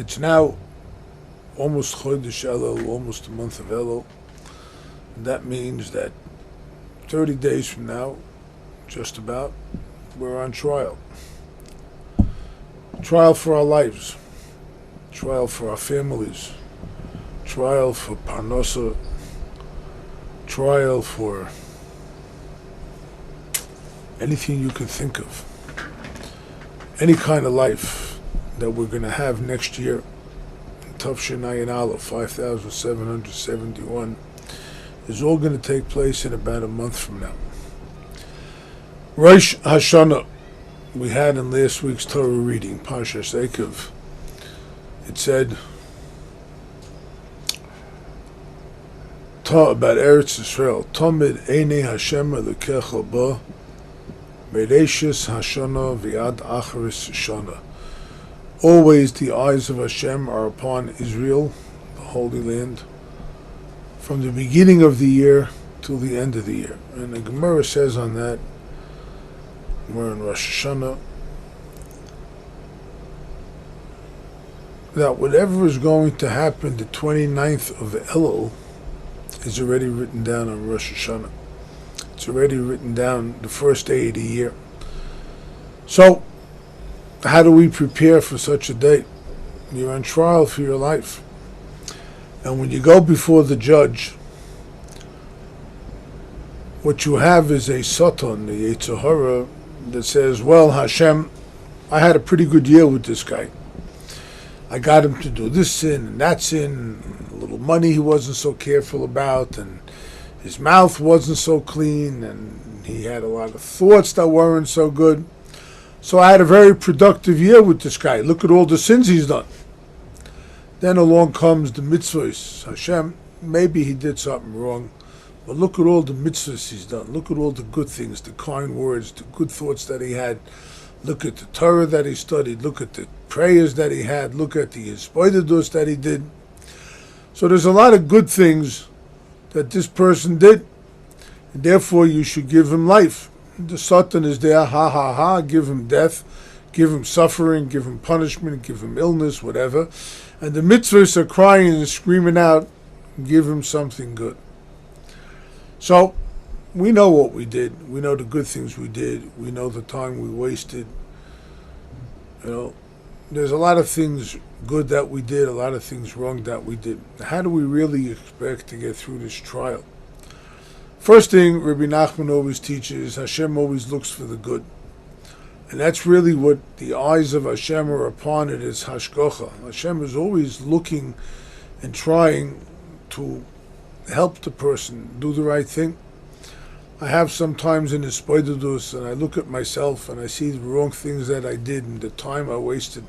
It's now almost Chodesh Elul, almost a month of Elul. And that means that 30 days from now, just about, we're on trial. Trial for our lives, trial for our families, trial for Parnasa, trial for anything you can think of. Any kind of life that we're going to have next year, HaSHana1, 5,771, is all going to take place in about a month from now. Rosh HaShanah, we had in last week's Torah reading, Parshas Ekev. It said about Eretz Yisrael, Tomid Einei Hashem Elokecha Ba, Mereishis HaShana V'ad Acharis Shana. Always the eyes of Hashem are upon Israel, the Holy Land, from the beginning of the year till the end of the year. And the Gemara says on that, we're in Rosh Hashanah, that whatever is going to happen the 29th of Elul is already written down on Rosh Hashanah. It's already written down the first day of the year. So, how do we prepare for such a day? You're on trial for your life. And when you go before the judge, what you have is a Satan, the Yetzer Hara, that says, well, Hashem, I had a pretty good year with this guy. I got him to do this sin and that sin, a little money he wasn't so careful about, and his mouth wasn't so clean, and he had a lot of thoughts that weren't so good. So I had a very productive year with this guy. Look at all the sins he's done. Then along comes the mitzvahs. Hashem, maybe he did something wrong, but look at all the mitzvahs he's done. Look at all the good things, the kind words, the good thoughts that he had. Look at the Torah that he studied. Look at the prayers that he had. Look at the hisbodedus that he did. So there's a lot of good things that this person did, and therefore you should give him life. The Satan is there, give him death, give him suffering, give him punishment, give him illness, whatever. And the mitzvahs are crying and screaming out, give him something good. So, we know what we did. We know the good things we did. We know the time we wasted. There's a lot of things good that we did, a lot of things wrong that we did. How do we really expect to get through this trial? First thing Rabbi Nachman always teaches, Hashem always looks for the good. And that's really what the eyes of Hashem are upon. It is hashgacha. Hashem is always looking and trying to help the person do the right thing. I have sometimes in hisbodedus, and I look at myself and I see the wrong things that I did and the time I wasted.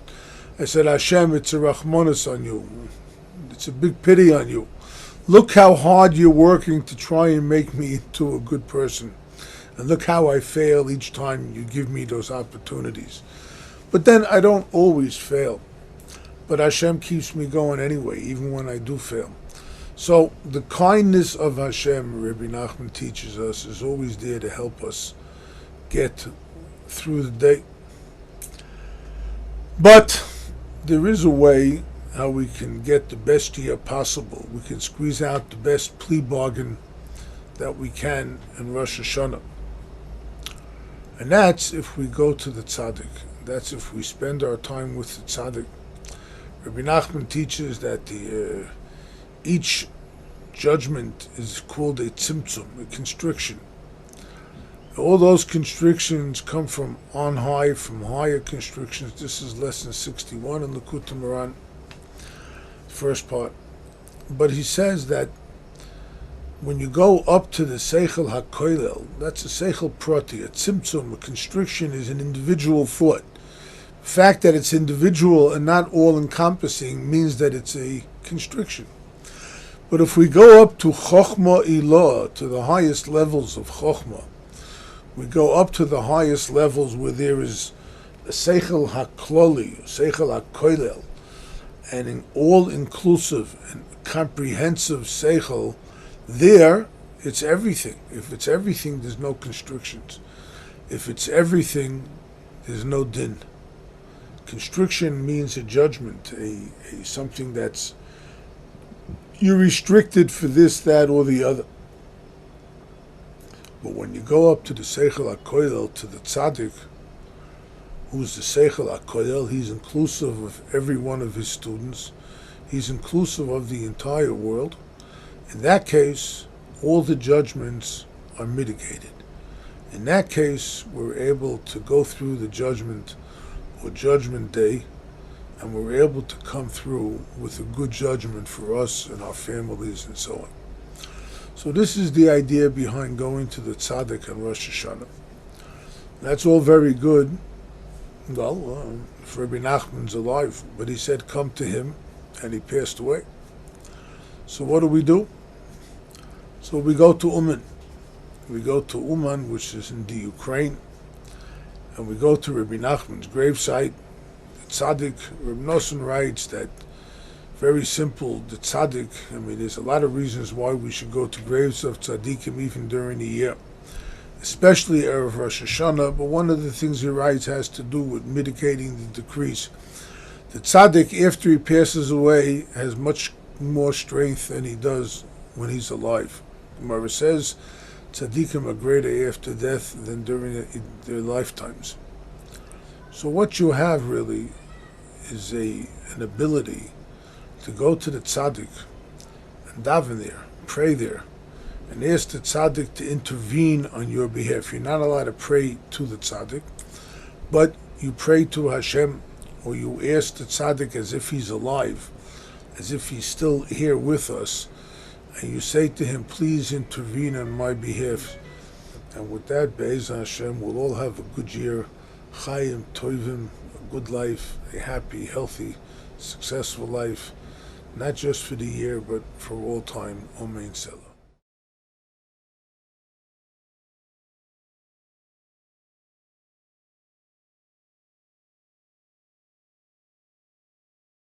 I said, Hashem, it's a rachmanis on you. It's a big pity on you. Look how hard you're working to try and make me into a good person. And look how I fail each time you give me those opportunities. But then I don't always fail. But Hashem keeps me going anyway, even when I do fail. So the kindness of Hashem, Rabbi Nachman teaches us, is always there to help us get through the day. But there is a way how we can get the best year possible. We can squeeze out the best plea bargain that we can in Rosh Hashanah. And that's if we go to the tzaddik. That's if we spend our time with the tzaddik. Rabbi Nachman teaches that each judgment is called a tzimtzum, a constriction. All those constrictions come from on high, from higher constrictions. This is lesson 61 in Likutei Moharan, first part. But he says that when you go up to the Seichel HaKoilel, that's a Seichel Prati, a tzimtzum, a constriction is an individual thought. The fact that it's individual and not all-encompassing means that it's a constriction. But if we go up to Chochmah Ilah, to the highest levels of Chochmah, we go up to the highest levels where there is a Seichel HaKloli, Seichel HaKoilel, and an all-inclusive and comprehensive Seichel. There, it's everything. If it's everything, there's no constrictions. If it's everything, there's no din. constriction means a judgment, a something that's you're restricted for this, that, or the other. But when you go up to the Seichel HaKoyel, to the Tzaddik, who's the Seichel HaKoyel, he's inclusive of every one of his students. He's inclusive of the entire world. In that case, all the judgments are mitigated. In that case, we're able to go through the judgment or judgment day, and we're able to come through with a good judgment for us and our families and so on. So this is the idea behind going to the Tzaddik on Rosh Hashanah. That's all very good. Well, if Rabbi Nachman's alive, but he said come to him, and he passed away. So what do? So we go to Uman. We go to Uman, which is in the Ukraine, and we go to Rabbi Nachman's gravesite. The Tzaddik, Rabbi Nosson writes that, very simple, the Tzaddik, there's a lot of reasons why we should go to graves of Tzaddikim even during the year, especially Erev Rosh Hashanah, but one of the things he writes has to do with mitigating the decrease. The Tzaddik, after he passes away, has much more strength than he does when he's alive. The Gemara says, Tzaddikim are greater after death than during their lifetimes. So what you have really is an ability to go to the Tzaddik and daven there, pray there, and ask the Tzaddik to intervene on your behalf. You're not allowed to pray to the Tzaddik, but you pray to Hashem, or you ask the Tzaddik as if he's alive, as if he's still here with us, and you say to him, please intervene on my behalf. And with that, Be'ez Hashem, we'll all have a good year, Chayim, Tovim, a good life, a happy, healthy, successful life, not just for the year, but for all time. Amen. Selah.